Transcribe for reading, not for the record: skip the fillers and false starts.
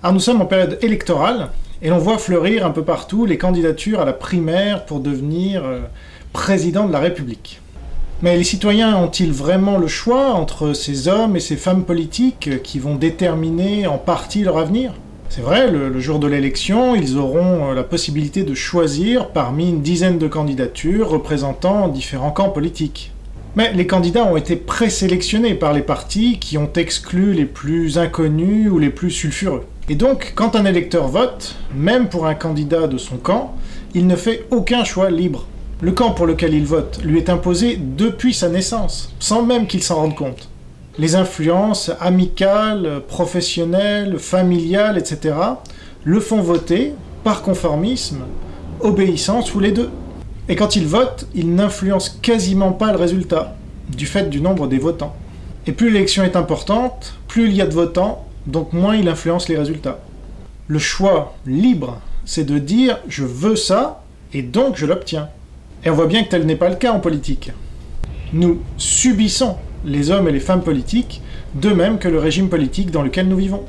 Alors nous sommes en période électorale, et l'on voit fleurir un peu partout les candidatures à la primaire pour devenir président de la République. Mais les citoyens ont-ils vraiment le choix entre ces hommes et ces femmes politiques qui vont déterminer en partie leur avenir? C'est vrai, le jour de l'élection, ils auront la possibilité de choisir parmi une dizaine de candidatures représentant différents camps politiques. Mais les candidats ont été présélectionnés par les partis qui ont exclu les plus inconnus ou les plus sulfureux. Et donc, quand un électeur vote, même pour un candidat de son camp, il ne fait aucun choix libre. Le camp pour lequel il vote lui est imposé depuis sa naissance, sans même qu'il s'en rende compte. Les influences amicales, professionnelles, familiales, etc. le font voter par conformisme, obéissance ou les deux. Et quand il vote, il n'influence quasiment pas le résultat, du fait du nombre des votants. Et plus l'élection est importante, plus il y a de votants, donc moins il influence les résultats. Le choix libre, c'est de dire « je veux ça » et donc je l'obtiens. Et on voit bien que tel n'est pas le cas en politique. Nous subissons les hommes et les femmes politiques, de même que le régime politique dans lequel nous vivons.